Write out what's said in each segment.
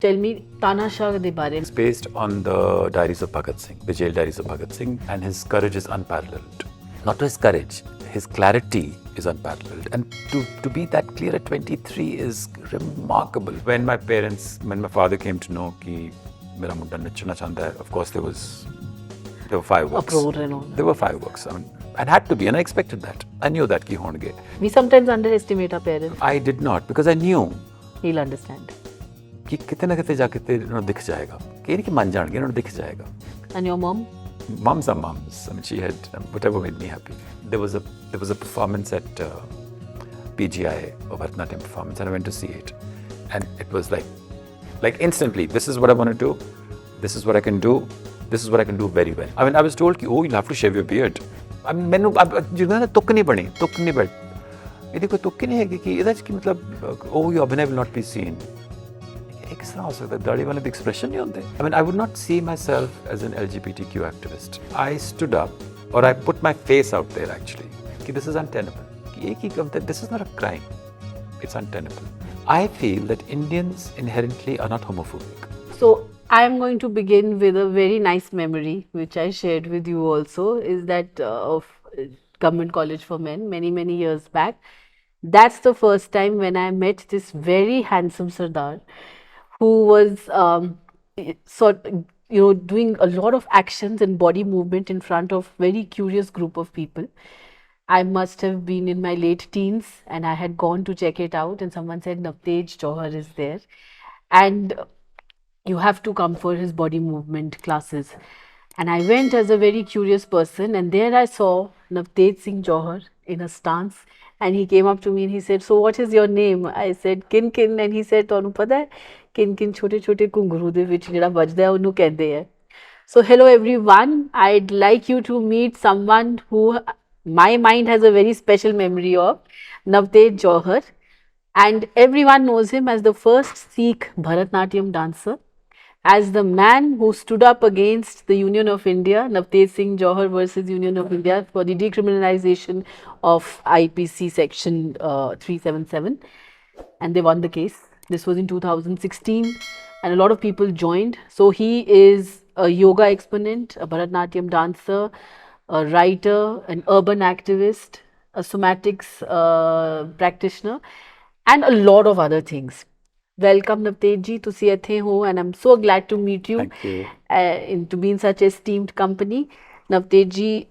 Tell me Tanashah de bare. It's based on the diaries of Bhagat Singh, the jail diaries of Bhagat Singh, and his courage is unparalleled. Not his courage, his clarity is unparalleled. And to be that clear at 23 is remarkable. When my father came to know that mera munda nachna chahta hai, of course there were fireworks. Uproar and all. There were fireworks. I mean, it had to be, and I expected that. I knew that ki honge. We sometimes underestimate our parents. I did not, because I knew He'll understand. कि कितने ना कितने जाके इन्होंने दिख जाएगा कि नहीं कि मान जाएंगे इन्होंने दिख जाएगा. And your mom? Moms are moms. I mean, she had whatever made me happy. There was a performance at PGI, a Bharatnatyam performance, and I went to see it, and it was like instantly, this is what I want to do, this is what I can do, this is what I can do very well. I mean, I was told कि oh, you'll have to shave your beard. I mean, मैंने जिन्होंने तुक नहीं बनी, तुक नहीं बैठ, ये देखो तुक नहीं है कि इधर की मतलब oh, your अभिनय will not be seen. किस तरह हो सकता है दाढ़ी वाले expression नहीं होते. I mean, I would not see myself as an LGBTQ activist. I stood up, or I put my face out there actually, कि this is untenable. कि एक ही कविता, this is not a crime. It's untenable. I feel that Indians inherently are not homophobic. So I am going to begin with a very nice memory, which I shared with you also, is that of Government College for Men many years back. That's the first time when I met this very handsome Sardar, who was doing a lot of actions and body movement in front of very curious group of people. I must have been in my late teens, and I had gone to check it out, and someone said Navtej Johar is there, and you have to come for his body movement classes. And I went as a very curious person, and there I saw Navtej Singh Johar in a stance, and he came up to me and he said, so what is your name? I said, Kin Kin, and he said, ਤੁਹਾਨੂੰ ਪਤਾ ਹੈ Kin Kin ਛੋਟੇ ਛੋਟੇ ਘੁੰਗਰੂ ਦੇ ਵਿੱਚ ਜਿਹੜਾ ਵੱਜਦਾ ਹੈ ਉਹਨੂੰ ਕਹਿੰਦੇ ਹੈ. So hello everyone, I'd like you to meet someone who my mind has a very special memory of, Navtej Johar, and everyone knows him as the first Sikh Bharatnatyam dancer, as the man who stood up against the Union of India, Navtej Singh Johar versus Union of India, for the decriminalisation of IPC section 377, and they won the case. This was in 2016, and a lot of people joined. So he is a yoga exponent, a Bharatnatyam dancer, a writer, an urban activist, a somatics practitioner, and a lot of other things. Welcome Navtej ji, ਤੁਸੀਂ ਇੱਥੇ ਹੋ, and I'm so glad to meet you. Thank you. To be in such esteemed company. Navtej ji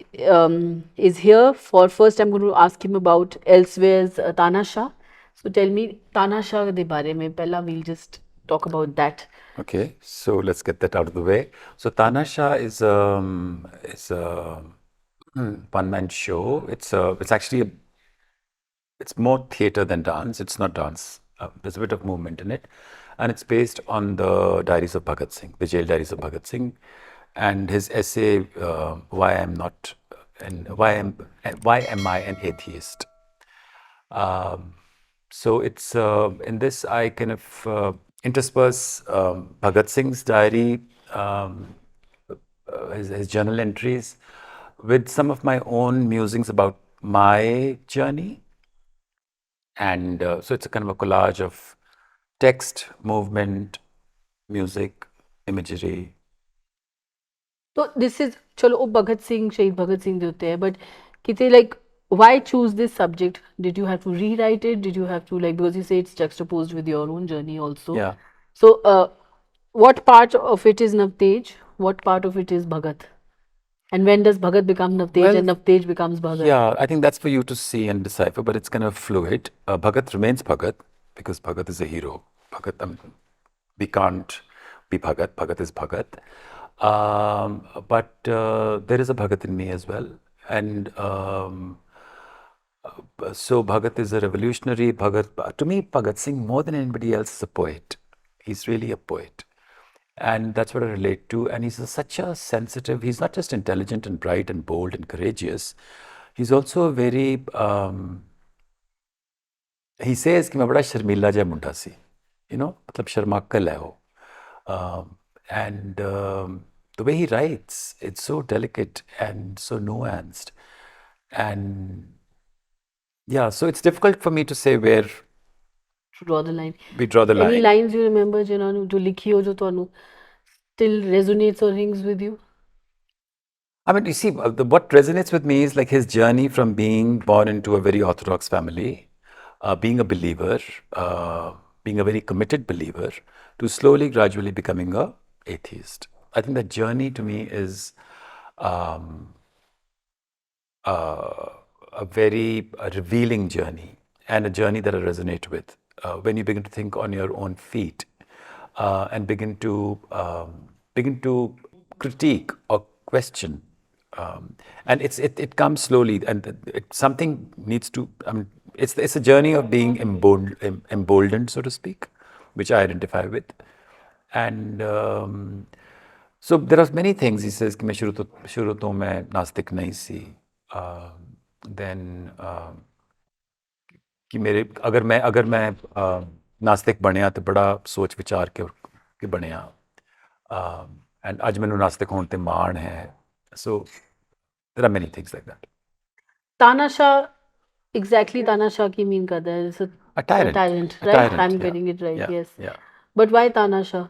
is here. First I'm going to ask him about Elsewhere's Tanashah. So tell me Tanashah de bare mein. Pehla we'll just talk about that. Okay, so let's get that out of the way. So Tanasha is a one-man show. It's actually it's more theatre than dance. It's not dance. There's a bit of movement in it, and it's based on the diaries of Bhagat Singh, the jail diaries of Bhagat Singh, and his essay "Why Am I an Atheist?" So it's in this I kind of intersperse Bhagat Singh's diary, his journal entries, with some of my own musings about my journey. And so it's a kind of a collage of text, movement, music, imagery. So this is, chalo, Bhagat Singh, Shaheed Bhagat Singh de hote hai, but kite like, why choose this subject? Did you have to rewrite it? Did you have to, like, because you say it's juxtaposed with your own journey also. Yeah. So what part of it is Navtej? What part of it is Bhagat? And when does Bhagat become Navtej and Navtej becomes Bhagat? Yeah, I think that's for you to see and decipher, but it's kind of fluid. Bhagat remains Bhagat because Bhagat is a hero. Bhagat, we can't be Bhagat. Bhagat is Bhagat. But there is a Bhagat in me as well. And so Bhagat is a revolutionary. To me, Bhagat Singh, more than anybody else, is a poet. He's really a poet. And that's what I relate to. And he's such a sensitive, he's not just intelligent and bright and bold and courageous. He's also a very, he says कि मैं बड़ा शर्मीला जा मुंडा सी, मतलब शर्माकल है वो. And the way he writes, it's so delicate and so nuanced. And yeah, so it's difficult for me to say where draw the line. We draw the Any line. lines you remember ਜਿਨ੍ਹਾਂ ਨੂੰ ਜੋ ਲਿਖੀ ਹੋ ਜੋ ਤੁਹਾਨੂੰ still resonates or rings with you? I mean, you see, what resonates with me is like his journey from being born into a very orthodox family, being a believer, being a very committed believer, to slowly, gradually becoming a atheist. I think that journey to me is um, a very revealing journey, and a journey that I resonate with. When you begin to think on your own feet and begin to critique or question, and it comes slowly, and something needs to. It's a journey of being emboldened, so to speak, which I identify with, and. So there are many things. He says कि मैं शुरू तो मैं नास्तिक नहीं सी. Then कि मेरे अगर मैं नास्तिक बनया तो बड़ा सोच विचार के बनया. And आज मैंने नास्तिक होने ते मान है. So there are many things like that. Tanasha, exactly Tanasha ki mean karta hai. It's A tyrant. tyrant, A right? tyrant, I'm yeah. getting it right, Yeah, yes. yeah. But why Tanasha?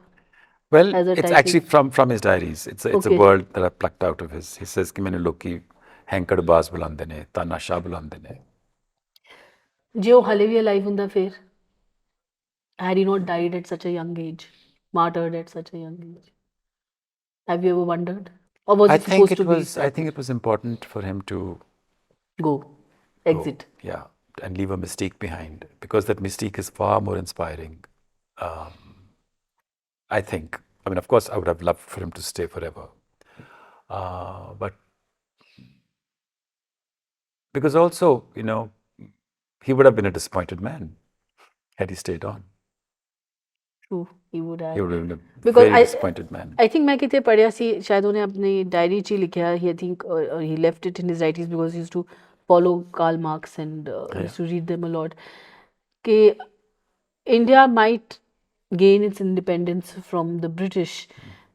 Well, As a it's title. actually from his diaries. It's a Okay. word that I plucked out of his. He says कि मैंने लोग की हैंकड़बाज बुलांदे ने, तानाशाह बुलांदे ने. ਜੇ ਉਹ ਹਲੇ ਵੀ alive ਹੁੰਦਾ ਫਿਰ? Had he not died at such a young age, martyred at such a young age? Have you ever wondered? Or was it supposed to be I think it was important for him to go, exit? go, yeah, and leave a mystique behind, because that mystique is far more inspiring. I think. I mean, of course, I would have loved for him to stay forever, but because also, he would have been a disappointed man had he stayed on. True, he would have. He would have been a Because very disappointed man. I think मैं कितने पढ़ा सी शायद उन्हें अपनी diary च ही लिखा. I think he left it in his writings because he used to follow Karl Marx and used to read them a lot. कि India might gain its independence from the British,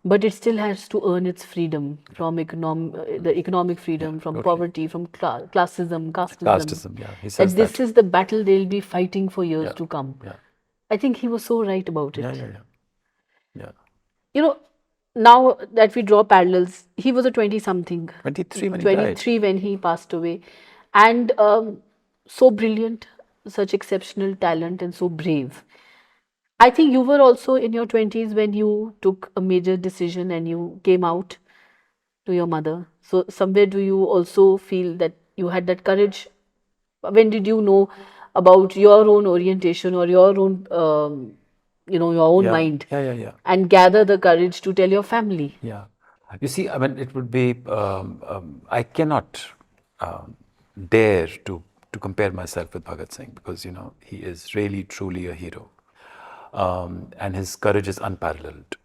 but it still has to earn its freedom from the economic freedom, from totally. poverty, from classism, casteism. Casteism, yeah, he says And this is the battle they'll be fighting for years Yeah, to come. yeah. I think he was so right about it. Yeah. Now that we draw parallels, he was a 20-something. 23 when he died. 23 when he passed away. And so brilliant, such exceptional talent, and so brave. I think you were also in your 20s when you took a major decision and you came out to your mother. So somewhere do you also feel that you had that courage? When did you know about your own orientation or your own, your own mind? Yeah. And gather the courage to tell your family. Yeah. You see, I mean, it would be, I cannot dare to compare myself with Bhagat Singh, because, he is really, truly a hero. And his courage is unparalleled.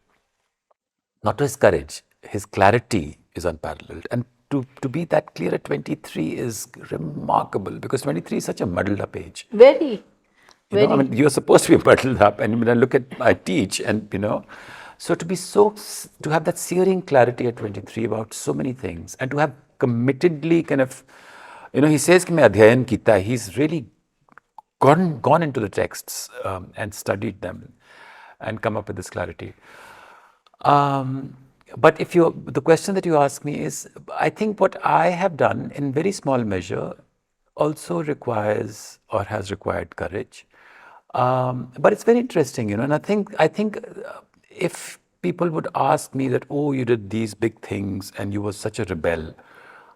Not his courage, his clarity is unparalleled. And to be that clear at 23 is remarkable, because 23 is such a muddled up age. Very. I mean, you're supposed to be muddled up, and when I look at, I teach, and so to have that searing clarity at 23 about so many things, and to have committedly kind of, he says कि मैं अध्ययन किया. He's really gone into the texts and studied them and come up with this clarity. But the question that you ask me is, I think what I have done in very small measure also requires or has required courage. But it's very interesting, and I think if people would ask me that, oh, you did these big things and you were such a rebel,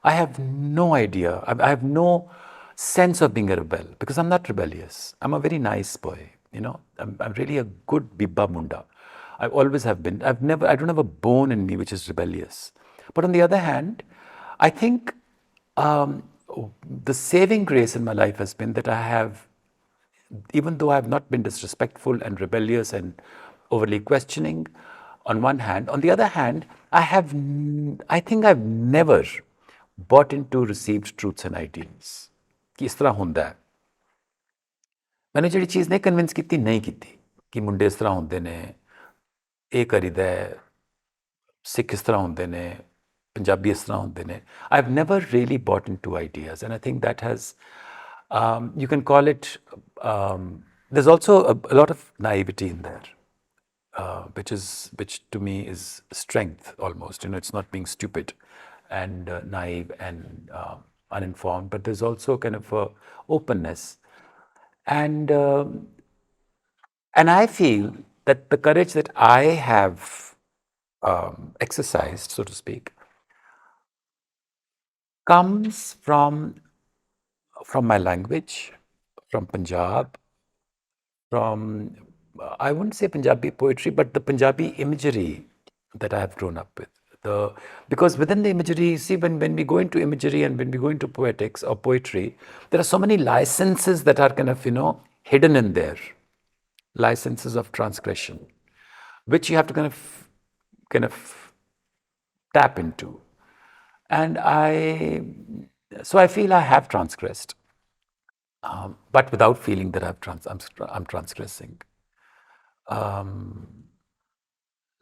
I have no idea. I have no sense of being a rebel, because I'm not rebellious. I'm a very nice boy, I'm really a good bibba munda. I always have been. I don't have a bone in me which is rebellious. But on the other hand, I think the saving grace in my life has been that I have, even though I have not been disrespectful and rebellious and overly questioning on one hand, on the other hand, I think I've never bought into received truths and ideals. कि इस तरह होंदा है. मैंने जिहड़ी चीज़ नहीं convince कीती नहीं कीती कि मुंडे इस तरह होंदे ने, ਇਹ ਕਰੀਦਾ ਹੈ, ਸਿੱਖ ਇਸ ਤਰ੍ਹਾਂ ਹੁੰਦੇ ਨੇ, ਪੰਜਾਬੀ ਇਸ ਤਰ੍ਹਾਂ ਹੁੰਦੇ ਨੇ. I've never really bought into ideas, and I think that has, you can call it there's also a lot of naivety in there, which to me is strength almost. It's not being stupid and naive and uninformed, but there's also kind of a openness, and I feel that the courage that I have exercised, so to speak, comes from my language, from Punjab, from, I wouldn't say Punjabi poetry, but the Punjabi imagery that I have grown up with. Because within the imagery, see, when we go into imagery and when we go into poetics or poetry, there are so many licenses that are kind of, hidden in there. Licenses of transgression, which you have to kind of tap into. And so I feel I have transgressed, but without feeling that I'm transgressing.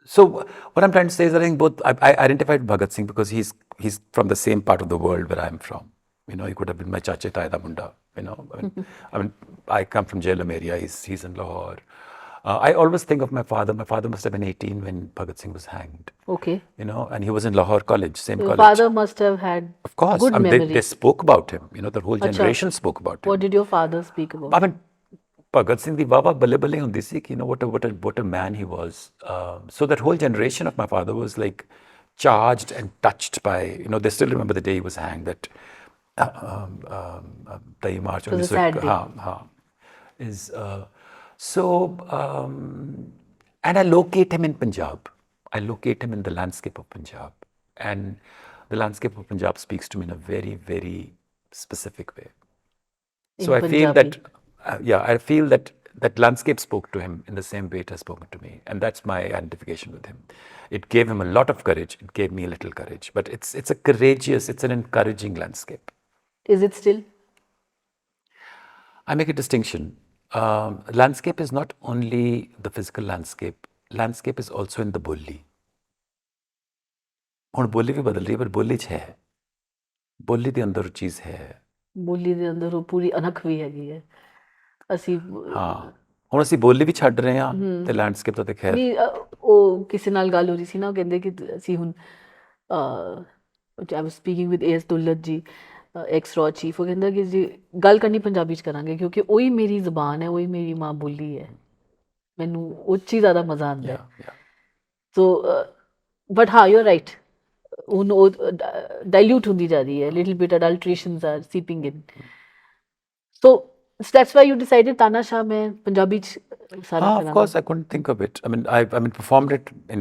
So what I'm trying to say is that I think both, I identified Bhagat Singh because he's from the same part of the world where I'm from. He could have been my chache taida munda. I come from Jhelum area. He's in Lahore. I always think of my father. My father must have been 18 when Bhagat Singh was hanged. Okay. And he was in Lahore College, same Your college. father must have had Of course. good memory. They spoke about him. The whole generation spoke about him. What did your father speak about? Bhagat Singh di baba balle balle hundi si, what a man he was. So that whole generation of my father was like charged and touched by, they still remember the day he was hanged, that 23 March. It was a sad day. And I locate him in Punjab. I locate him in the landscape of Punjab. And the landscape of Punjab speaks to me in a very, very specific way. So I feel that, I feel that landscape spoke to him in the same way it has spoken to me. And that's my identification with him. It gave him a lot of courage. It gave me a little courage. But it's an encouraging landscape. Is it still? I make a distinction. Landscape is not only the physical landscape. Landscape is also in the bolli. ਹੁਣ ਬੋਲੀ ਵੀ ਬਦਲ ਰਹੀ ਪਰ ਬੋਲੀ 'ਚ ਹੈ ਬੋਲੀ ਦੇ ਅੰਦਰ ਚੀਜ਼ ਹੈ ਬੋਲੀ ਦੇ ਅੰਦਰ ਉਹ ਪੂਰੀ ਅਣਖ ਵੀ ਹੈਗੀ ਹੈ ਅਸੀਂ ਹੁਣ ਅਸੀਂ ਬੋਲੀ ਵੀ ਛੱਡ ਰਹੇ ਹਾਂ ਤੇ ਲੈਂਡਸਕੇਪ ਤਾਂ ਖੈਰ ਨਹੀਂ ਉਹ ਕਿਸੇ ਨਾਲ ਗੱਲ ਹੋ ਰਹੀ ਸੀ ਨਾ ਉਹ ਕਹਿੰਦੇ ਕਿ ਅਸੀਂ ਹੁਣ ਆਈ ਵਾਸ ਸਪੀਕਿੰਗ ਵਿਦ ਏਐਸ ਦੁੱਲਤ ਜੀ ਐਕਸ ਰॉ ਚੀਫ ਉਹ ਕਹਿੰਦਾ ਕਿ ਜੀ ਗੱਲ ਕਰਨੀ ਪੰਜਾਬੀ 'ਚ ਕਰਾਂਗੇ ਕਿਉਂਕਿ ਉਹੀ ਮੇਰੀ ਜ਼ੁਬਾਨ ਹੈ ਉਹੀ ਮੇਰੀ ਮਾਂ ਬੋਲੀ ਹੈ ਮੈਨੂੰ ਉਹ 'ਚ ਹੀ ਜ਼ਿਆਦਾ ਮਜ਼ਾ ਆਉਂਦਾ ਹੈ ਸੋ ਬਟ ਹਾਂ ਯੂ ਆਰ ਰਾਈਟ ਹੁਣ ਉਹ ਡਾਇਲੂਟ ਹੁੰਦੀ ਜਾ ਰਹੀ ਹੈ little bit adulterations are seeping in so that's why you decided Tanashah mein Punjabi sara of course I couldn't think of it. I mean performed it in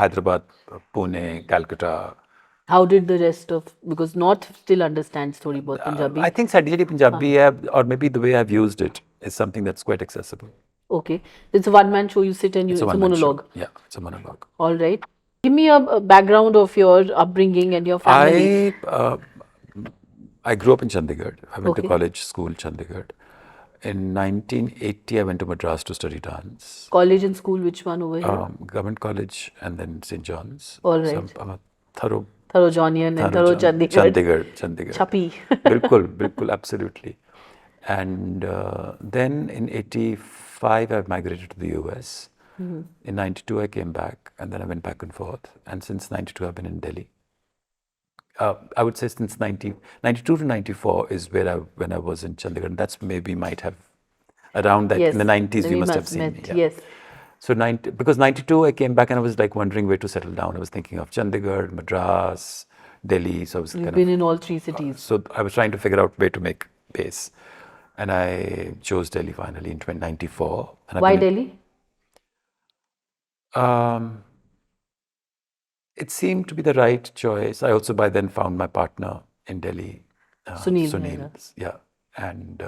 Hyderabad, Pune, Calcutta. How did the rest of, because North still understands thodi bahut Punjabi? I think sadly Punjabi or maybe the way I've used it is something that's quite accessible. Okay, it's a one man show, you sit and it's a monologue. Show. Yeah, it's a monologue. All right, give me a background of your upbringing and your family. I grew up in Chandigarh. I went to college school Chandigarh. In 1980, I went to Madras to study dance. College and school, which one over here? Government College and then St. John's. All right. So I'm a thorough Johnian and thorough Chandigarh. Chandigarh. Chappi. Bilkul, absolutely. And then in 85, I migrated to the US. In 92, I came back and then I went back and forth. And since 92, I've been in Delhi. I would say since 92 to 94 is when I was in Chandigarh. And that's maybe might have around that. Yes, in the 90s you must have seen me. Yeah. Yes. So because 92 I came back and I was like wondering where to settle down. I was thinking of Chandigarh, Madras, Delhi. So I was You've been in all three cities. So I was trying to figure out where to make base. And I chose Delhi finally in 1994. Why Delhi? It seemed to be the right choice. I also by then found my partner in Delhi, Sunil. Yeah, and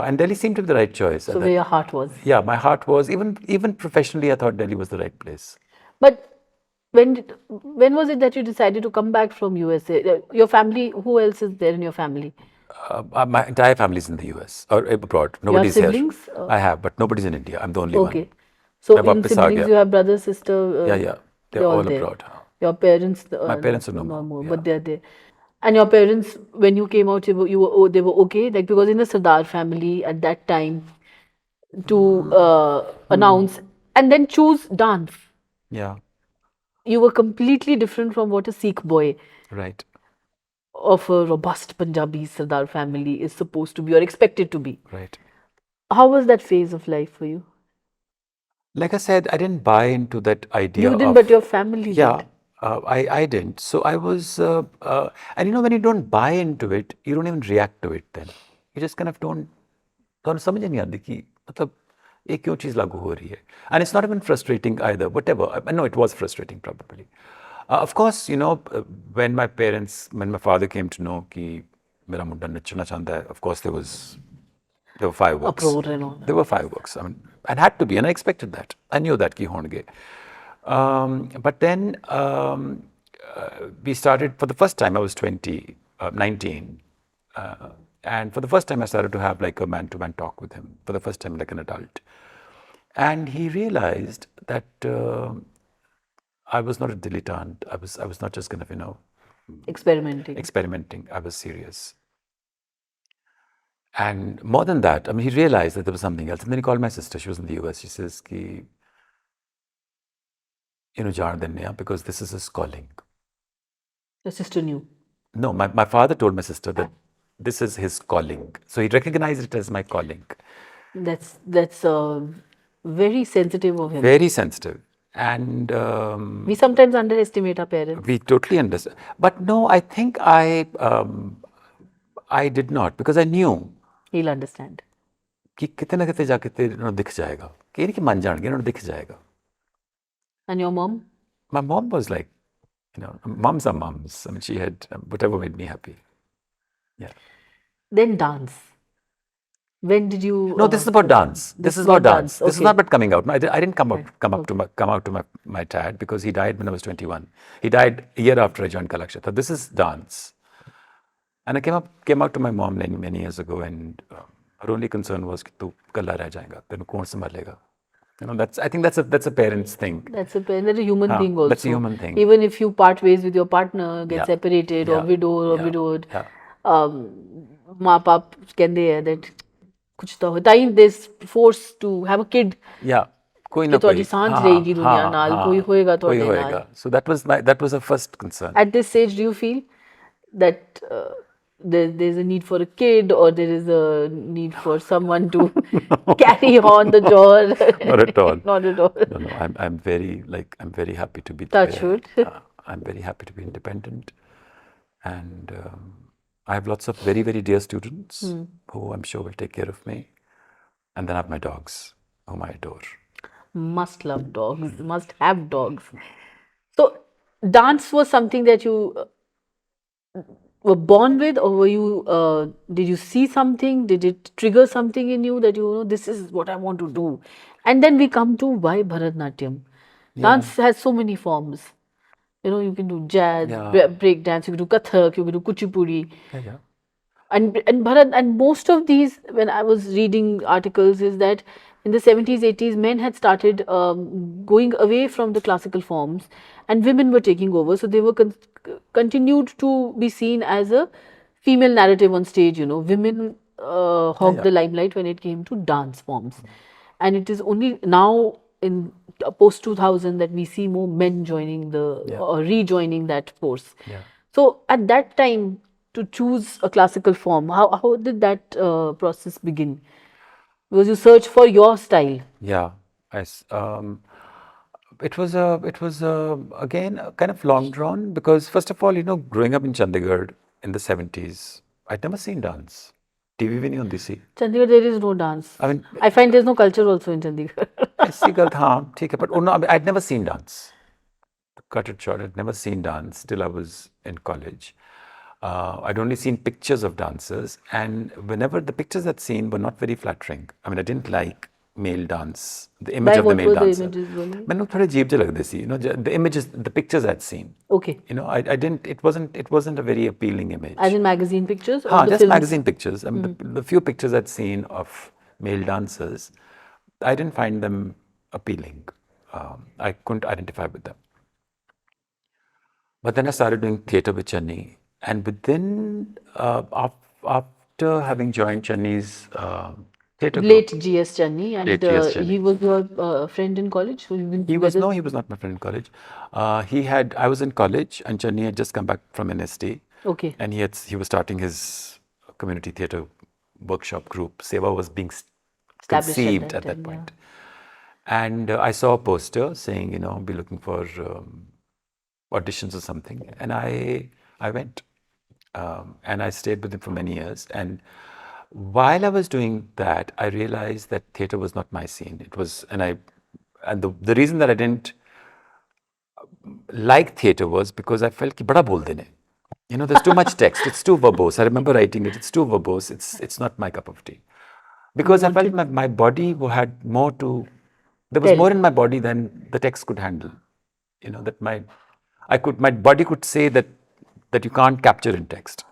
and Delhi seemed to be the right choice. So where your heart was? Yeah, my heart was. Even professionally, I thought Delhi was the right place. But when was it that you decided to come back from USA? Your family, who else is there in your family? My entire family is in the US or abroad. Nobody's here. You have siblings? I have, but nobody's in India. I'm the only one. Okay. So in siblings, you have brother, sister? Yeah. They're all abroad. Your parents? My parents are no more. But they're there. And your parents, when you came out, they were okay? Like, because in the Sardar family at that time, to announce and then choose dance, Yeah, you were completely different from what a Sikh boy right, of a robust Punjabi Sardar family is supposed to be or expected to be. right. How was that phase of life for you? Like I said, I didn't buy into that idea You didn't, but of, your family yeah, did. I didn't. So I was, and you know, when you don't buy into it, you don't even react to it then. You just kind of don't, ਤੁਹਾਨੂੰ ਸਮਝ ਨਹੀਂ ਆਉਂਦੀ ਕਿ ਮਤਲਬ ਇਹ ਕਿਉਂ ਚੀਜ਼ ਲਾਗੂ ਹੋ ਰਹੀ ਹੈ and it's not even frustrating either, whatever. I know it was frustrating probably. Of course, you know, when my father came to know ਕਿ ਮੇਰਾ ਮੁੰਡਾ ਨੱਚਣਾ ਚਾਹੁੰਦਾ ਹੈ, of course there were fireworks. Uproar and all that. There were fireworks. I mean, it had to be, and I expected that. I knew that ki honge. But then we started for the first time. I was 19, and for the first time I started to have like a man-to-man talk with him. For the first time, like an adult, and he realized that I was not a dilettante. I was not just kind of Experimenting. I was serious. And more than that, I mean, he realized that there was something else. And then he called my sister. She was in the US. She says, ki, you know, Jar Danya, because this is his calling. Your sister knew. No, my father told my sister that this is his calling. So he recognized it as my calling. That's very sensitive of him. Very sensitive. And We sometimes underestimate our parents. we totally understand. But no, I think I did not, because I knew He'll understand. कि कितने ना कितने जाके तेरे ਨੂੰ ਦਿਖ ਜਾਏਗਾ ਕਿ ਇਹ ਨਹੀਂ ਕਿ ਮੰਨ ਜਾਣਗੇ ਇਹਨਾਂ ਨੂੰ ਦਿਖ ਜਾਏਗਾ. And your mom? My mom was like, you know, moms are moms. I mean, she had whatever made me happy. Yeah. Then dance. When did you? No, this is about dance. This is about dance. This is Okay. not about coming out. No, I didn't come out to my dad because he died when I was 21. He died a year after I joined Kalakshetra. This is dance. And I came out to my mom many years ago, and her only concern was कि तू कल्ला रह जाएगा, तेरे कौन संभालेगा? You know, I think that's a parent's thing. That's a human thing also. That's a human thing. Even if you part ways with your partner, get Yeah. separated or Yeah. widowed or Yeah. widowed, Yeah. माँ बाप कहते हैं that कुछ तो होता ही this force to have a kid. Yeah. कोई ना कि ਤੁਹਾਡੀ कोई ਸਾਂਝ ਰਹੇਗੀ ਦੁਨੀਆ ਨਾਲ, ਕੋਈ ਹੋਏਗਾ कोई ਤੁਹਾਡੇ होएगा. ਨਾਲ. So that was a first concern. At this stage, do you feel that there's a need for a kid, or there is a need for someone to carry on the job? Not at all. Not at all. No, I'm very happy to be Touch there. wood. I'm very happy to be independent, and I have lots of very, very dear students who I'm sure will take care of me, and then I have my dogs whom I adore. Must love dogs. Must have dogs. So, dance was something that you were born with, or were you? Did you see something? Did it trigger something in you that you know this is what I want to do? And then we come to why Bharatnatyam. Dance has so many forms. You know, you can do jazz, Yeah. break dance. You can do Kathak. You can do Kuchipudi. Yeah. And Bharat, and most of these, when I was reading articles, is that in the 70s, 80s, men had started going away from the classical forms, and women were taking over. So they were continued to be seen as a female narrative on stage. You know, women hogged the limelight when it came to dance forms, and it is only now in post 2000 that we see more men joining or rejoining that force. Yeah. So at that time, to choose a classical form, how did that process begin? Because you search for your style. Yeah. It was again kind of long drawn, because first of all, you know, growing up in Chandigarh in the 70s, I'd never seen dance. TV भी नहीं होती सी. Chandigarh, there is no dance. I mean, I find there's no culture also in Chandigarh. ऐसी गलत हाँ ठीक है, but no, I'd never seen dance. To cut it short, I'd never seen dance till I was in college. I'd only seen pictures of dancers, and whenever the pictures I'd seen were not very flattering. I mean, I didn't like male dance, the image of the male dancer. मैंने थोड़े अजीब से लगते सी, you know, the images, the pictures I'd seen. Okay. You know, I didn't. It wasn't a very appealing image. As in magazine pictures? Or हाँ, the just films? magazine pictures. I mean, the few pictures I'd seen of male dancers, I didn't find them appealing. I couldn't identify with them. But then I started doing theatre with Chennai, And within, after having joined Chennai's theatre Late group, G.S. Channi, and late G.S. Chennai. he was your friend in college? So you've been He was, together? no, he was not my friend in college. I was in college and Chennai had just come back from NST. Okay. And he was starting his community theatre workshop group. Seva was being Established at conceived that at that time, yeah. point. And I saw a poster saying, be looking for auditions or something. And I went. And I stayed with him for many years. And while I was doing that, I realized that theatre was not my scene. It was, and the reason that I didn't like theatre was because I felt कि बड़ा बोल देने. There's too much text. It's too verbose. I remember writing it. It's too verbose. It's not my cup of tea. Because I felt my body had more to. There was more in my body than the text could handle. That my body could say that you can't capture in text.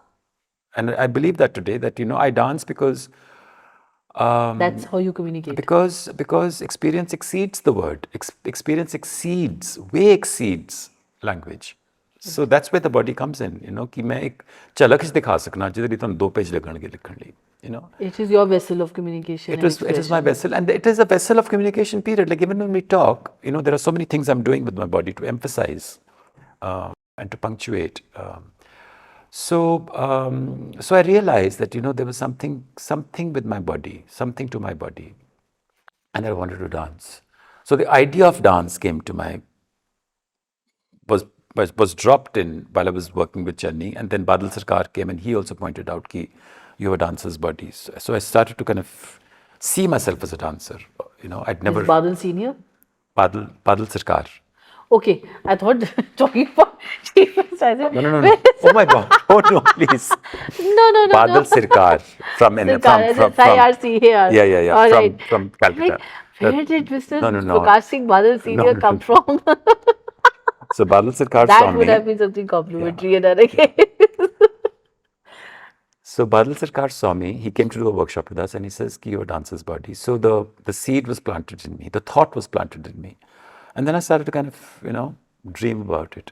And I believe that today, that I dance because That's how you communicate. because experience exceeds the word. Experience way exceeds language. So that's where the body comes in. कि मैं एक झलक च दिखा सकना जिधर तुम 2 page लगणगे लिखण ਲਈ. It is your vessel of communication. It is my vessel, and it is a vessel of communication. Period. Like even when we talk, there are so many things I'm doing with my body to emphasize and to punctuate. So I realized that there was something with my body, something to my body, and I wanted to dance. So the idea of dance came to my was dropped in while I was working with Chennai, and then Badal Sarkar came and he also pointed out that you have a dancer's body. So I started to kind of see myself as a dancer. I'd never. Is Badal senior? Badal Sarkar. Okay, I thought talking about chief minister. No. Oh my God! Oh no, please. No. Badal Sarkar from CRCAR. Yeah. All right. From Calcutta. Where did Mr. No. Prakash Singh Badal Senior come from? So Badal Sarkar That saw me. would have been something complimentary and again. So Badal Sarkar saw me. He came to do a workshop with us, and he says, "Ki your dancer's body." So the seed was planted in me. The thought was planted in me, and then I started to kind of dream about it,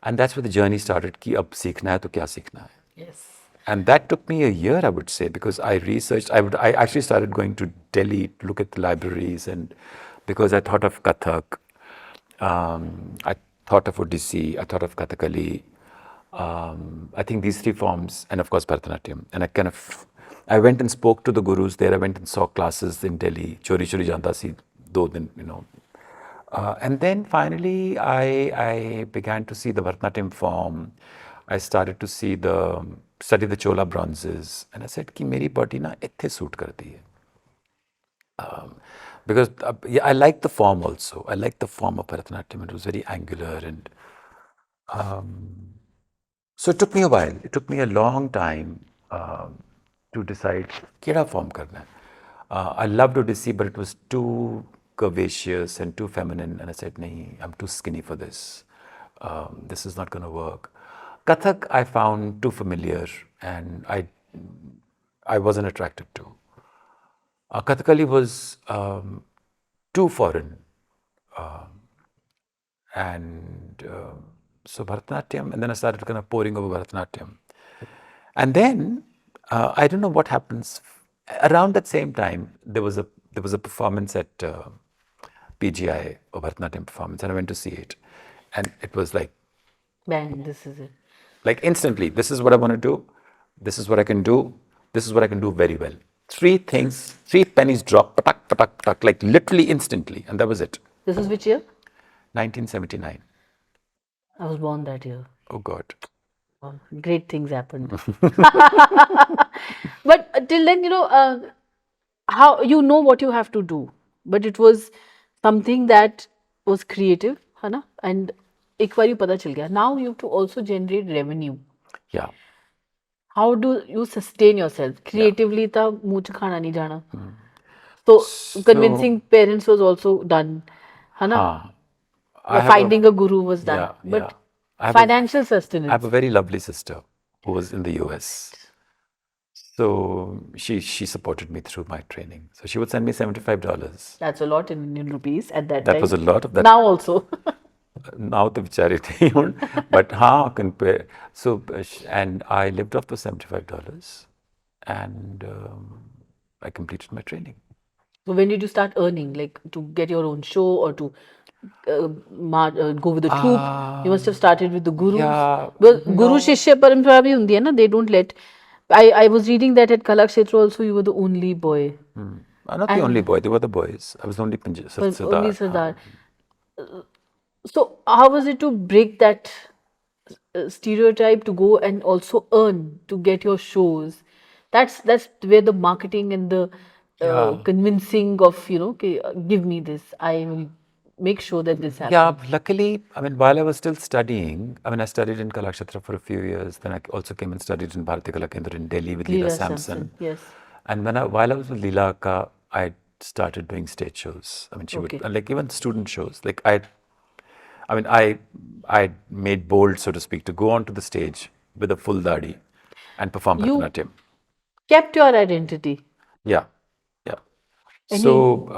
and that's where the journey started. Ki ab seekhna hai to kya seekhna hai? Yes. And that took me a year, I would say, because I researched. I actually started going to Delhi to look at the libraries, and because I thought of Kathak, I thought of Odissi, I thought of Kathakali. I think these 3 forms, and of course Bharatnatyam. And I went and spoke to the gurus there. I went and saw classes in Delhi. Chori janda si 2 din, and then finally I began to see the Bharatnatyam form. I started to study the Chola bronzes, and I said कि मेरी body ना इत्थे suit करती है. Because I liked the form also. I liked the form of Bharatnatyam. It was very angular, and so it took me a while. It took me a long time to decide keda form karna hai. I loved Odissi, but it was too curvaceous and too feminine, and I said, nahi, I'm too skinny for this. This is not going to work. Kathak I found too familiar, and I wasn't attracted to. Kathakali was too foreign, and so Bharatnatyam, and then I started kind of pouring over Bharatnatyam. And then I don't know what happens. Around that same time, there was a performance at PGI, a Bharatnatyam performance, and I went to see it, and it was like, bang! This is it. Like instantly, this is what I want to do. This is what I can do. This is what I can do very well. 3 things, 3 pennies drop, patak, patak, patak, like literally instantly, and that was it. This is which year? 1979. I was born that year. Oh God. Oh, great things happened. But till then, how what you have to do. But it was something that was creative, है ना? And एक बारी पता चल गया. Now you have to also generate revenue. Yeah. How do you sustain yourself? Creatively, ta मुंह च खाना नहीं जाना. So convincing parents was also done, है ना? Finding a guru was done. Yeah, but financial sustenance. I have a very lovely sister who was in the US. So she supported me through my training. So she would send me $75. That's a lot in Indian rupees at that time. That was a lot of that. Now also. now the charity, but compare. So, and I lived off the $75, and I completed my training. So when did you start earning, like to get your own show or to go with the troupe? You must have started with the gurus. Yeah, Well, Guru Shishya Parampara bhi hundi hai na, they don't let. I was reading that at Kalakshetra also you were the only boy. I'm not the only boy. They were the boys. I was the only Sardar. Only Sardar. So how was it to break that stereotype, to go and also earn to get your shows? That's where the marketing and the convincing of, okay, give me this, I will make sure that this happens. Yeah, luckily, I mean, while I was still studying, I mean, I studied in Kalakshetra for a few years. Then I also came and studied in Bharatiya Kala Kendra in Delhi with Leela Samson. Yes. And while I was with Leela Ka, I started doing stage shows. I mean, she would, like even student shows. Like I made bold, so to speak, to go onto the stage with a full dadi and perform Bharatnatyam. Kept your identity. Yeah. So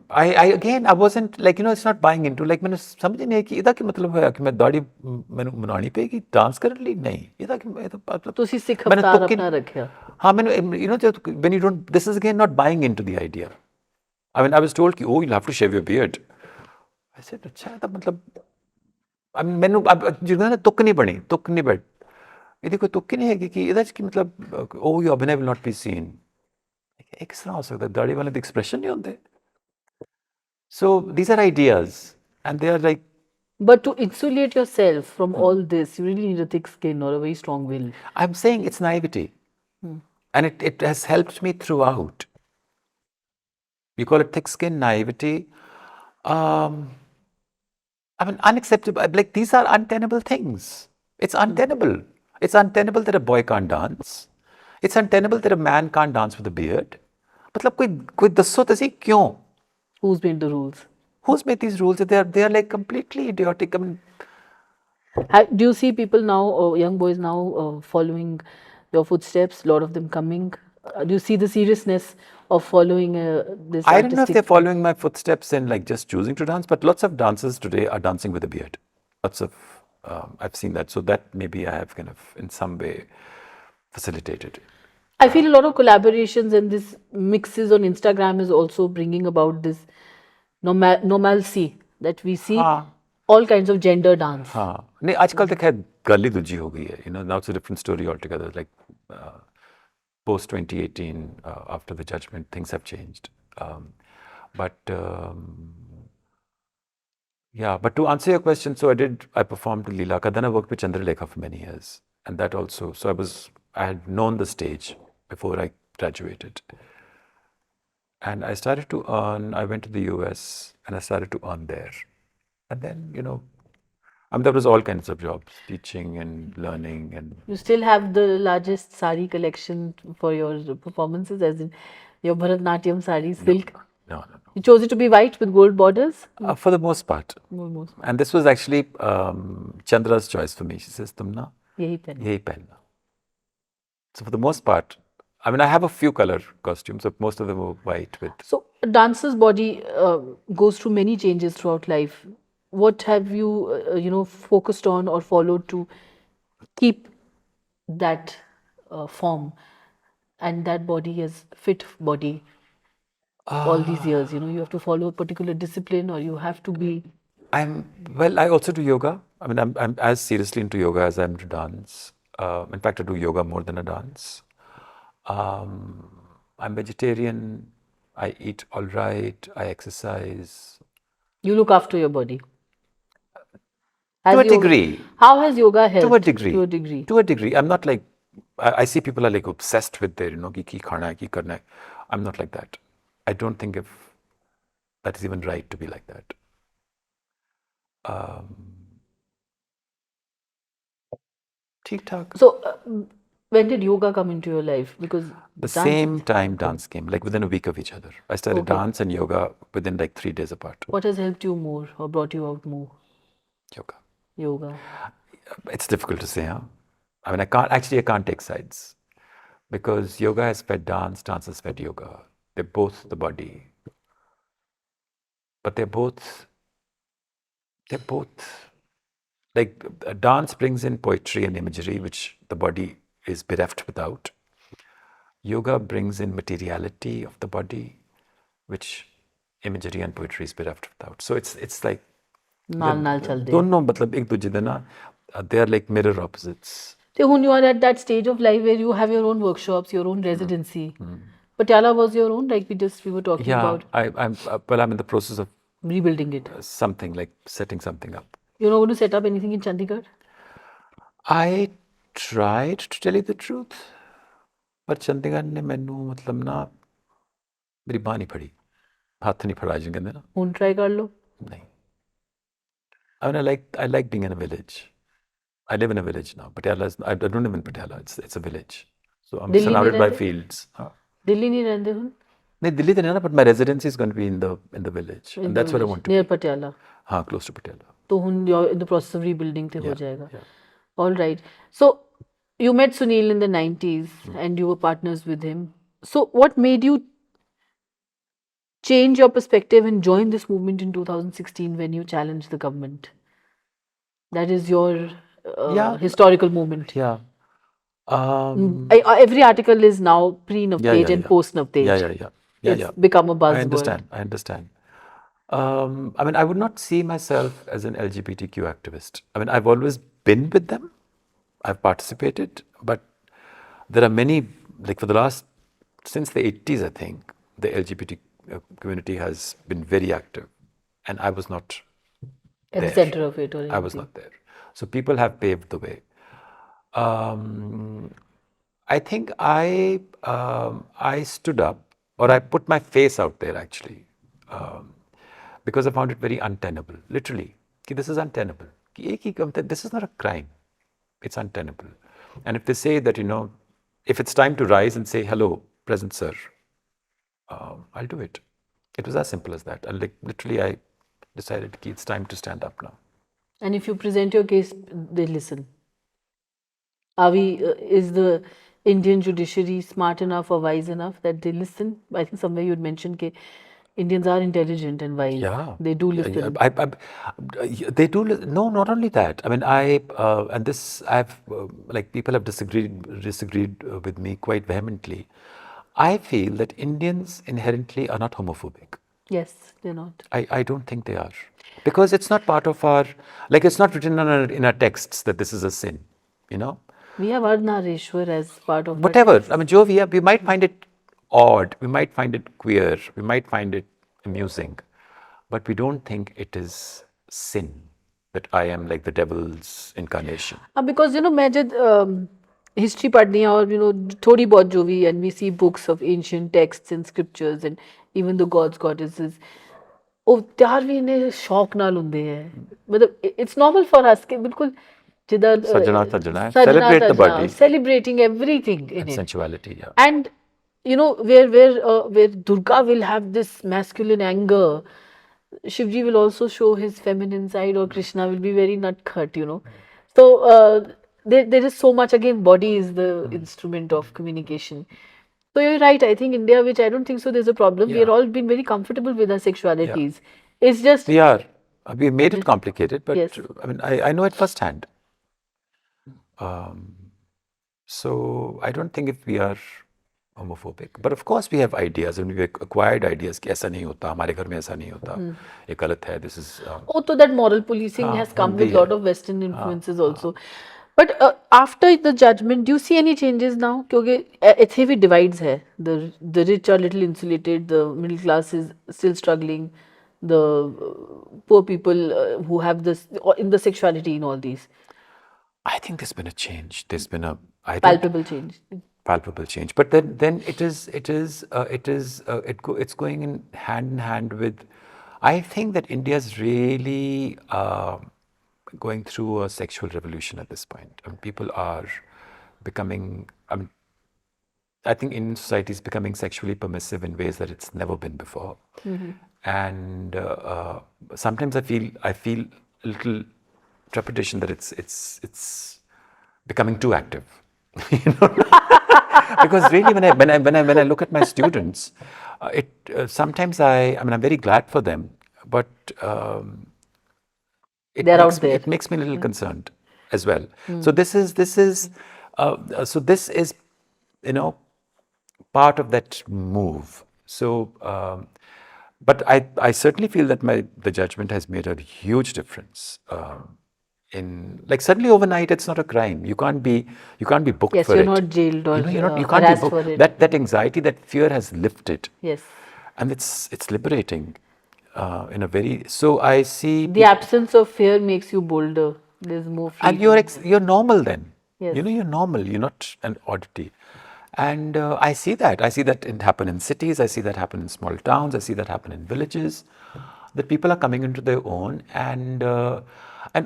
I wasn't like, it's not buying into, like मैंने समझ नहीं है कि इधर क्या मतलब है कि मैं दाढ़ी मैंने बनानी पेगी डांस करने लिए नहीं इधर कि मैं मतलब तो उसी सिख अवतार अपना रखा हाँ मैंने when you don't, this is again not buying into the idea. I mean I was told कि oh you'll have to shave your beard. I said अच्छा तो मतलब I mean मैंने जिन्होंने ना तुक नहीं बनी तुक नहीं बैठ इधर कोई तुक नहीं है कि इधर की मतलब oh your अभिनय will not be seen. किस तरह हो सकता है दाढ़ी वाले एक्सप्रेशन नहीं होते. So these are ideas and they are like, but to insulate yourself from all this you really need a thick skin or a very strong will. I'm saying it's naivety and it has helped me throughout. You call it thick skin, naivety. I mean unacceptable, like these are untenable things. It's untenable. It's untenable that a boy can't dance. It's untenable that a man can't dance with a beard. मतलब कोई दसो तो सही क्यों? Who's made the rules? Who's made these rules? They are like completely idiotic. I mean, do you see people now, young boys now, following your footsteps? A lot of them coming. Do you see the seriousness of following this? I don't know if they're following my footsteps in like just choosing to dance, but lots of dancers today are dancing with a beard. Lots of I've seen that. So that maybe I have kind of in some way facilitated. I feel a lot of collaborations and this mixes on Instagram is also bringing about this normalcy that we see all kinds of gender dance. हाँ नहीं आजकल तो खैर गली दूजी हो गई है. Now it's a different story altogether. Like post 2018, after the judgment, things have changed. But to answer your question, so I performed with Leela Ka. Then I worked with Chandralekha for many years, and that also. So I had known the stage before I graduated. And I started to earn, I went to the US and I started to earn there. And then, I mean, there was all kinds of jobs, teaching and learning. And you still have the largest sari collection for your performances, as in your Bharatnatyam sari, silk? No. You chose it to be white with gold borders? For the most part. And this was actually Chandra's choice for me. She says, "Tum na yahi pehna." So for the most part, I mean, I have a few color costumes, but most of them were white with. So a dancer's body goes through many changes throughout life. What have you, focused on or followed to keep that form and that body as fit body all these years? You have to follow a particular discipline, or you have to be. I also do yoga. I mean, I'm as seriously into yoga as I'm into dance. In fact, I do yoga more than a dance. I'm vegetarian. I eat all right. I exercise. You look after your body. To a degree. How has yoga helped? To a degree. To a degree. I'm not like, I see people are like obsessed with their, ki khana hai, ki karna hai. I'm not like that. I don't think if that is even right to be like that. So, when did yoga come into your life? Because the same time dance came, like within a week of each other. I started dance and yoga within like 3 days apart. What has helped you more or brought you out more? Yoga. It's difficult to say, huh? I mean, I can't take sides. Because yoga has fed dance, dance has fed yoga. They're both the body. But they're both they're both, like dance brings in poetry and imagery, which the body is bereft without. Yoga brings in materiality of the body, which imagery and poetry is bereft without. So it's like ਨਾਲ ਚੱਲਦੇ दोनों मतलब एक दूसरे ਦੇ ना, they are like mirror opposites. So when you are at that stage of life where you have your own workshops, your own residency, Patiala was your own, like we were talking about. I'm in the process of rebuilding it. Something like setting something up. You're not going to set up anything in Chandigarh? I tried to tell you the truth, पर चंडीगढ़ ने मैनू मतलब ना मेरी बांह नहीं फड़ी, हाथ नहीं फड़ा जिन कहते ना. ਹੁਣ try कर लो. नहीं. I mean, I like being in a village. I live in a village now. Patiala is, I don't live in Patiala. It's a village. So I'm surrounded by fields. Delhi नहीं रहते हो? नहीं, दिल्ली तो नहीं ना, but my residency is going to be in the village, and that's what I want to. Near Patiala. हाँ, close to Patiala. तो hun you're in the process of rebuilding ते हो जाएगा. All right. So you met Sunil in the 90s and you were partners with him. So what made you change your perspective and join this movement in 2016 when you challenged the government? That is your historical moment. Yeah. Every article is now pre-Navtej and post-Navtej. Yeah. It's become a buzzword. I understand. I mean, I would not see myself as an LGBTQ activist. I mean, I've always been with them. I've participated, but there are many, like for the last, since the 80s, I think, the LGBT community has been very active, and I was not at the center of it. Or I was not there. So people have paved the way. I think I stood up, or I put my face out there actually, because I found it very untenable. Literally, this is untenable. This is not a crime. It's untenable. And if they say that, if it's time to rise and say, hello, present sir, I'll do it. It was as simple as that. And like literally, I decided it's time to stand up now. And if you present your case, they listen. Is the Indian judiciary smart enough or wise enough that they listen? I think somewhere you had mentioned that Indians are intelligent and wise. Yeah. They do listen. They do. No, not only that. I mean, and this, like people have disagreed with me quite vehemently. I feel that Indians inherently are not homophobic. Yes, they're not. I don't think they are. Because it's not part of our, like it's not written in our texts that this is a sin, We have Arnareshwar as part of whatever. I mean, Joe, we might find it odd, we might find it queer, we might find it amusing, but we don't think it is sin that I am like the devil's incarnation. Because मैं जब history पढ़नी है और थोड़ी बहुत जो भी, and we see books of ancient texts and scriptures and even the gods goddesses, त्यार भी इन्हें शौक नाल हुंदे हैं. मतलब it's normal for us कि बिल्कुल जिधर celebrate the body, celebrating everything in it. Sensuality, yeah. And where Durga will have this masculine anger, Shivji will also show his feminine side, or Krishna will be very nutcut, So there is so much, again, body is the instrument of communication. So you're right, I think India, which I don't think so there's a problem, we're all been very comfortable with our sexualities. It's just... We are. We made it complicated, but yes. I mean, I know it firsthand. So I don't think if we are homophobic, but of course we have ideas and we acquired ideas कि ऐसा नहीं होता, हमारे घर में ऐसा नहीं होता, ये गलत है, this is... so that moral policing has come with a lot of Western influences also. But after the judgment, do you see any changes now? Because it's heavy divides hai. The rich are little insulated, the middle class is still struggling, the poor people who have this, in the sexuality in all these. I think there's been a change. There's been a palpable change. Palpable change. But then it's going in hand with. I think that India's really going through a sexual revolution at this point. I mean, people are becoming. I think Indian society is becoming sexually permissive in ways that it's never been before. And sometimes I feel a little trepidation that it's becoming too active. Because really, when I look at my students, sometimes I'm very glad for them, but They're out there. It makes me a little concerned as well. So this is part of that move. So, but I certainly feel that the judgment has made a huge difference. In like suddenly overnight, it's not a crime. You can't be booked Yes, for you're it. not jailed or You can't be harassed booked. for it. That anxiety, that fear has lifted. Yes. And it's liberating in a very. So I see. The absence of fear makes you bolder. There's more freedom. And you're normal then. Yes. You're normal. You're not an oddity. And I see that. I see that it happen in cities. I see that happen in small towns. I see that happen in villages. That people are coming into their own, and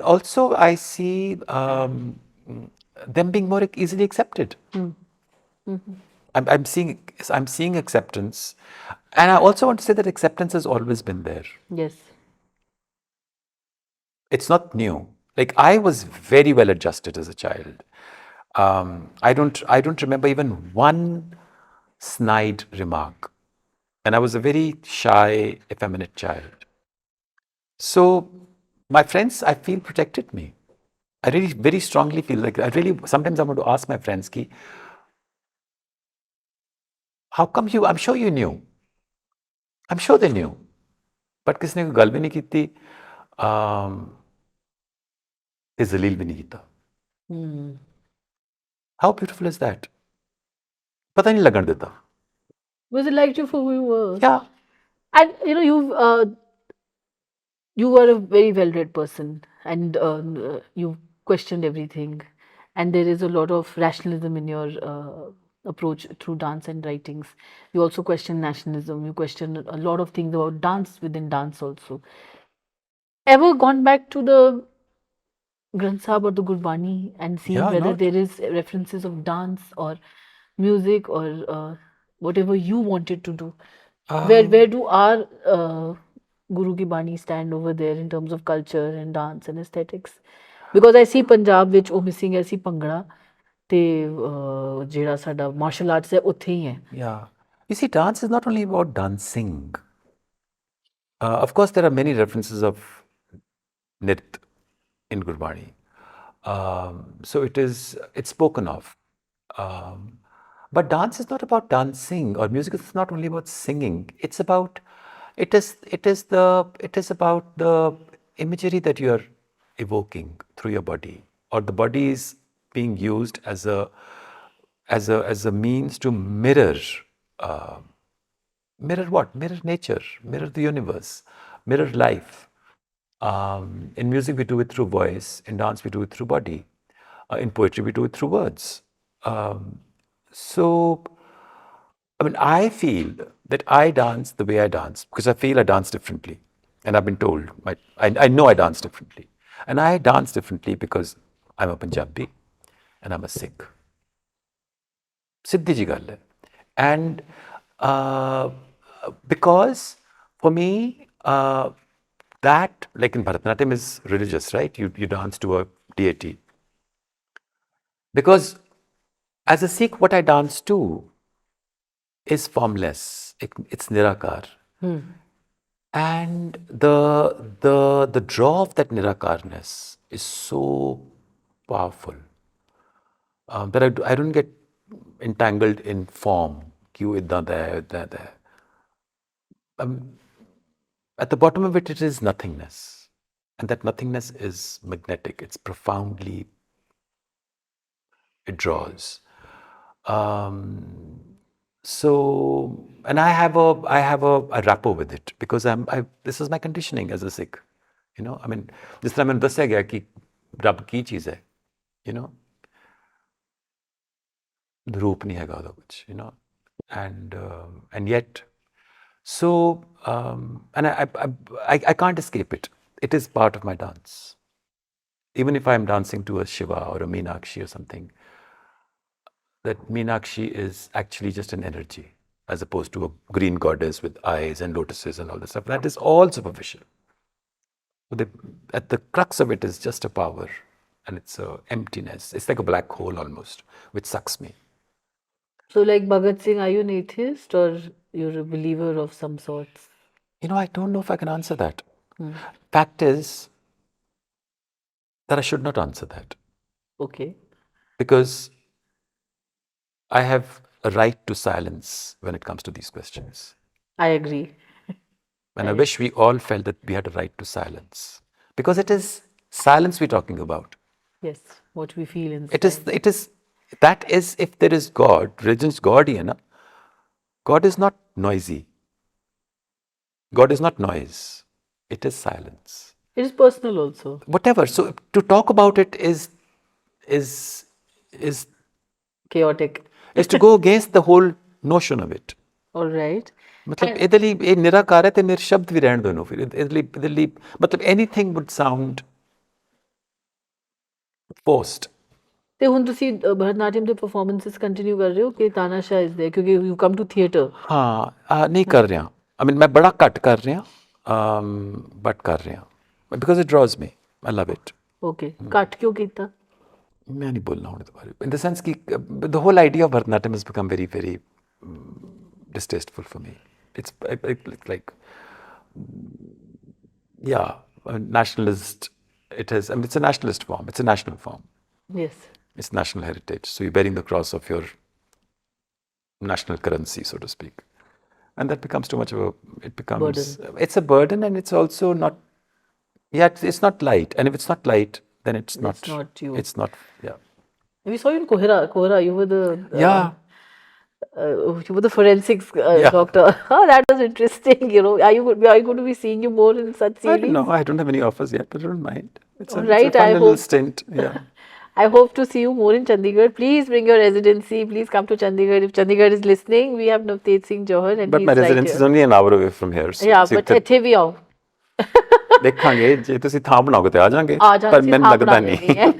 also I see them being more easily accepted. I'm seeing acceptance, and I also want to say that acceptance has always been there. Yes. It's not new. Like I was very well adjusted as a child. I don't remember even one snide remark, and I was a very shy, effeminate child. So my friends, I feel, protected me. I really very strongly feel like sometimes I want to ask my friends, ki, how come you? I'm sure you knew. I'm sure they knew, but किसने कोई गल भी नहीं की थी, ते जलील भी नहीं किया. How beautiful is that? पता नहीं लगन देता. Was it like you for who you were? Yeah. And you were a very well-read person, and you questioned everything, and there is a lot of rationalism in your approach through dance and writings. You also question nationalism. You question a lot of things about dance within dance also. Ever gone back to the Granth Sahib or the Gurbani and seen Yeah, whether not. there is references of dance or music or whatever you wanted to do? Where do our Guru Ki Bani stand over there in terms of culture and dance and aesthetics? Because I see Punjab which ਉਹ missing ਹੈ ਸੀ ਭੰਗੜਾ ਤੇ ਜਿਹੜਾ ਸਾਡਾ martial arts ਹੈ ਉੱਥੇ ਹੀ ਹੈ. Yeah. You see, dance is not only about dancing. Of course, there are many references of Nrit in Gurbani. So it's spoken of. But dance is not about dancing, or music is not only about singing. It is about the imagery that you are evoking through your body, or the body is being used as a means to mirror what? Mirror nature, mirror the universe, mirror life. In music, we do it through voice. In dance, we do it through body. In poetry, we do it through words. So, I mean, I feel that I dance the way I dance because I feel I dance differently. And I've been told, I know I dance differently. And I dance differently because I'm a Punjabi and I'm a Sikh. Siddhi ji gal hai. And because for me, that, like in Bharatnatyam, is religious, right? You dance to a deity. Because as a Sikh, what I dance to is formless. It's nirakar. And the draw of that nirakarness is so powerful that I don't get entangled in form. Kyun idda da hai. At the bottom of it, it is nothingness. And that nothingness is magnetic. It's profoundly, it draws. So, and I have a rapport with it because this is my conditioning as a Sikh. I mean, जिस तरह मैंने दस्या गया कि रब की चीज़ है, रूप नहीं हैगा ਉਹਦਾ कुछ, and yet, so, and I can't escape it. It is part of my dance. Even if I'm dancing to a Shiva or a Meenakshi or something, that Meenakshi is actually just an energy as opposed to a green goddess with eyes and lotuses and all this stuff. That is all superficial. At the crux of it is just a power, and it's a emptiness. It's like a black hole almost, which sucks me. So like Bhagat Singh, are you an atheist or you're a believer of some sorts? I don't know if I can answer that. Fact is, that I should not answer that Okay. because I have a right to silence when it comes to these questions. I agree. And I wish we all felt that we had a right to silence because it is silence we're talking about. Yes, what we feel inside. That is, if there is God, religion's God, you know, God is not noisy. God is not noise. It is silence. It is personal also. Whatever. So to talk about it is Chaotic. to go against the whole notion of it. All right. मतलब ਇਹਦੇ ਲਈ ਇਹ ਨਿਰਾਕਾਰ ਹੈ ਤੇ ਨਿਰਸ਼ਬਦ ਵੀ ਰਹਿਣ ਦੋ ਫਿਰ ਇਹਦੇ ਲਈ ਮਤਲਬ anything would sound forced. ਤੇ ਹੁਣ ਤੁਸੀਂ ਭਰਤਨਾਟਿਅਮ ਦੇ ਪਰਫਾਰਮੈਂਸਸ ਕੰਟੀਨਿਊ ਕਰ ਰਹੇ ਹੋ ਕਿ ਤਾਨਾਸ਼ਾ ਇਜ਼ देयर ਕਿਉਂਕਿ ਯੂ ਕਮ ਟੂ ਥੀਏਟਰ? ਹਾਂ ਨਹੀਂ ਕਰ ਰਿਹਾ I mean ਮੈਂ ਬੜਾ ਘੱਟ ਕਰ ਰਿਹਾ ਬਟ ਕਰ ਰਿਹਾ because it draws me. I love it. Okay, ਘੱਟ ਕਿਉਂ ਕੀਤਾ? मैं नहीं बोलना हूँ तुम्हारे in the sense कि the whole idea of Bharatnatyam has become very very distasteful for me. It's like a nationalist. It is. I mean, it's a nationalist form. It's a national form. Yes. It's national heritage. So you're bearing the cross of your national currency, so to speak, and that becomes too much of a. It becomes. Burden. It's a burden, and it's also not. Yeah, it's not light, and if it's not light, then it's not. It's not you. It's not. Yeah. We saw you in Kohara. You were the. Yeah. You were the forensics doctor. Oh, that was interesting. You know, are you going to be seeing you more in such series? I don't know. I don't have any offers yet, but I don't mind. It's a fun little stint. Yeah. I hope to see you more in Chandigarh. Please bring your residency. Please come to Chandigarh. If Chandigarh is listening, we have Navtej Singh Johar, and but my residence is only an hour away from here. So yeah, but ਇੱਥੇ ਵੀ ਆਓ. ਦੇਖਾਂਗੇ ਜੇ ਤੁਸੀਂ ਥਾਂ ਬਣਾਓਗੇ ਤੇ ਆ ਜਾਾਂਗੇ ਪਰ ਮੈਨੂੰ ਲੱਗਦਾ ਨਹੀਂ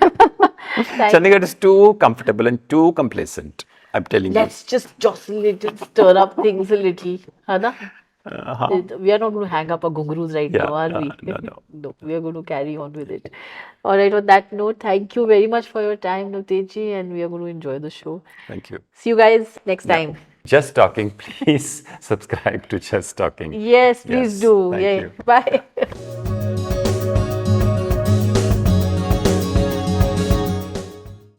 Chandigarh is too comfortable and too complacent. I'm telling you. Let's just jostle it and stir up things a little. Hana? We are not going to hang up our gungroos right now, are we? No. No, we are going to carry on with it. All right, on that note, thank you very much for your time, Navtej, and we are going to enjoy the show. Thank you. See you guys next time. Just Talking, please subscribe to Just Talking. Yes, please do. Thank you. Bye.